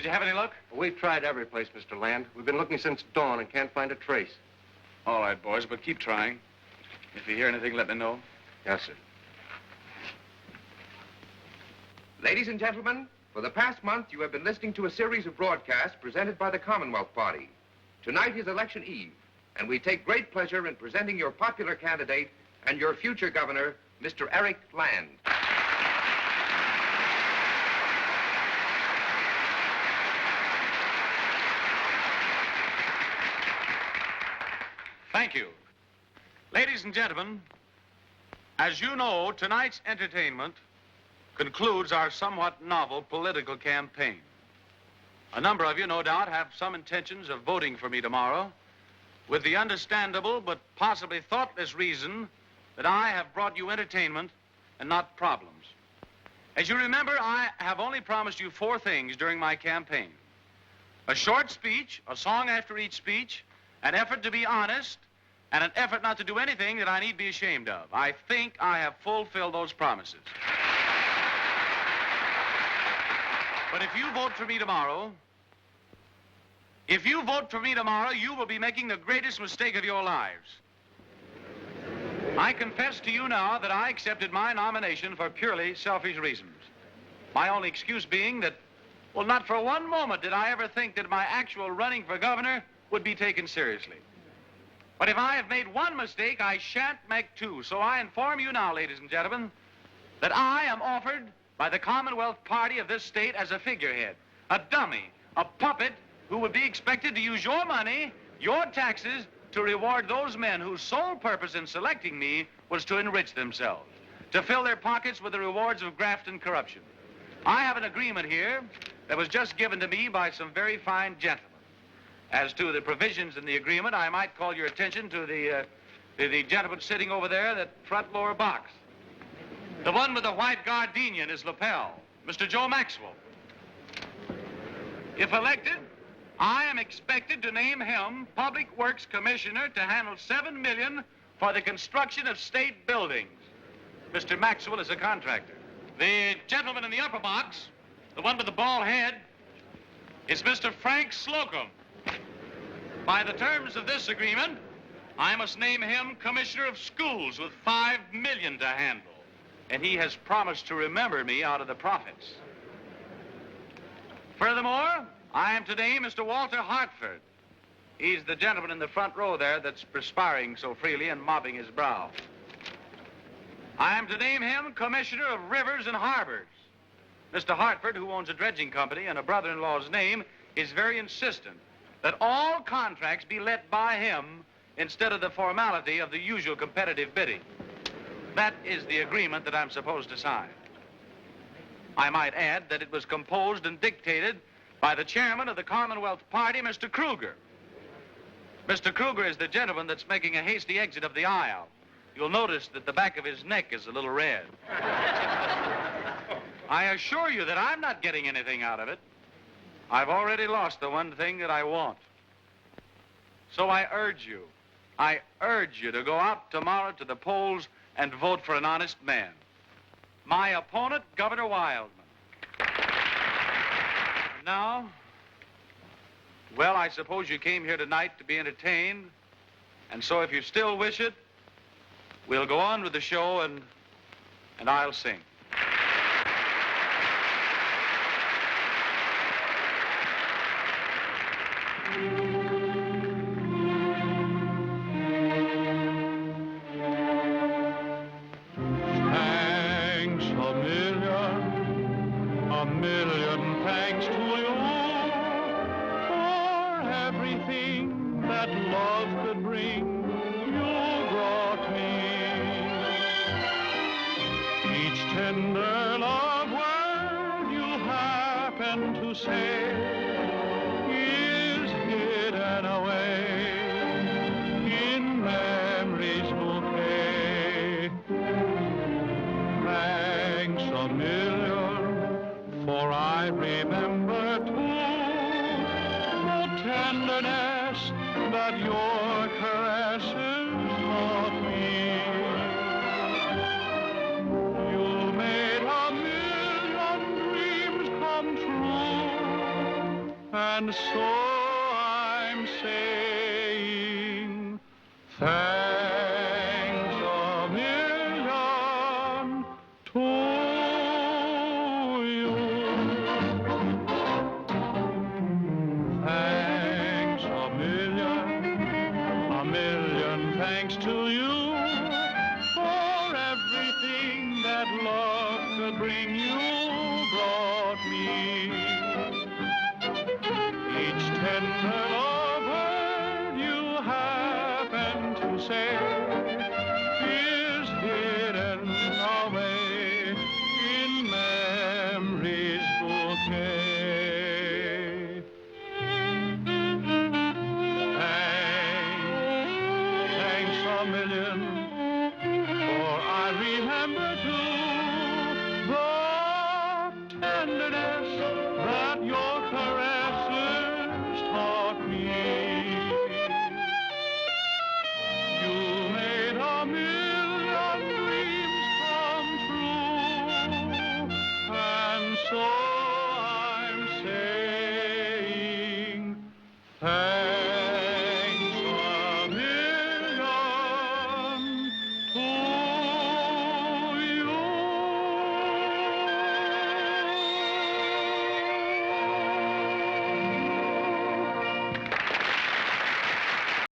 you have any luck? We've tried every place, Mr. Land. We've been looking since dawn and can't find a trace. All right, boys, but keep trying. If you hear anything, let me know. Yes, sir. Ladies and gentlemen, for the past month, you have been listening to a series of broadcasts presented by the Commonwealth Party. Tonight is election eve, and we take great pleasure in presenting your popular candidate and your future governor, Mr. Eric Land. Thank you. Ladies and gentlemen, as you know, tonight's entertainment concludes our somewhat novel political campaign. A number of you, no doubt, have some intentions of voting for me tomorrow with the understandable but possibly thoughtless reason that I have brought you entertainment and not problems. As you remember, I have only promised you 4 things during my campaign. A short speech, a song after each speech, an effort to be honest, and an effort not to do anything that I need be ashamed of. I think I have fulfilled those promises. But if you vote for me tomorrow, you will be making the greatest mistake of your lives. I confess to you now that I accepted my nomination for purely selfish reasons. My only excuse being that, well, not for one moment did I ever think that my actual running for governor would be taken seriously. But if I have made one mistake, I shan't make 2. So I inform you now, ladies and gentlemen, that I am offered by the Commonwealth Party of this state as a figurehead, a dummy, a puppet who would be expected to use your money, your taxes, to reward those men whose sole purpose in selecting me was to enrich themselves, to fill their pockets with the rewards of graft and corruption. I have an agreement here that was just given to me by some very fine gentlemen. As to the provisions in the agreement, I might call your attention to the gentleman sitting over there, that front lower box. The one with the white gardenia in his lapel, Mr. Joe Maxwell. If elected, I am expected to name him Public Works Commissioner to handle $7 million for the construction of state buildings. Mr. Maxwell is a contractor. The gentleman in the upper box, the one with the bald head, is Mr. Frank Slocum. By the terms of this agreement, I must name him Commissioner of Schools with $5 million to handle. And he has promised to remember me out of the profits. Furthermore, I am to name Mr. Walter Hartford. He's the gentleman in the front row there that's perspiring so freely and mopping his brow. I am to name him Commissioner of Rivers and Harbors. Mr. Hartford, who owns a dredging company and a brother-in-law's name, is very insistent that all contracts be let by him instead of the formality of the usual competitive bidding. That is the agreement that I'm supposed to sign. I might add that it was composed and dictated by the chairman of the Commonwealth Party, Mr. Kruger. Mr. Kruger is the gentleman that's making a hasty exit of the aisle. You'll notice that the back of his neck is a little red. I assure you that I'm not getting anything out of it. I've already lost the one thing that I want. So I urge you to go out tomorrow to the polls and vote for an honest man. My opponent, Governor Wildman. Now, well, I suppose you came here tonight to be entertained, and so if you still wish it, we'll go on with the show and I'll sing. And so I'm saying thanks a million to you. Thanks a million thanks to you for everything that love could bring you.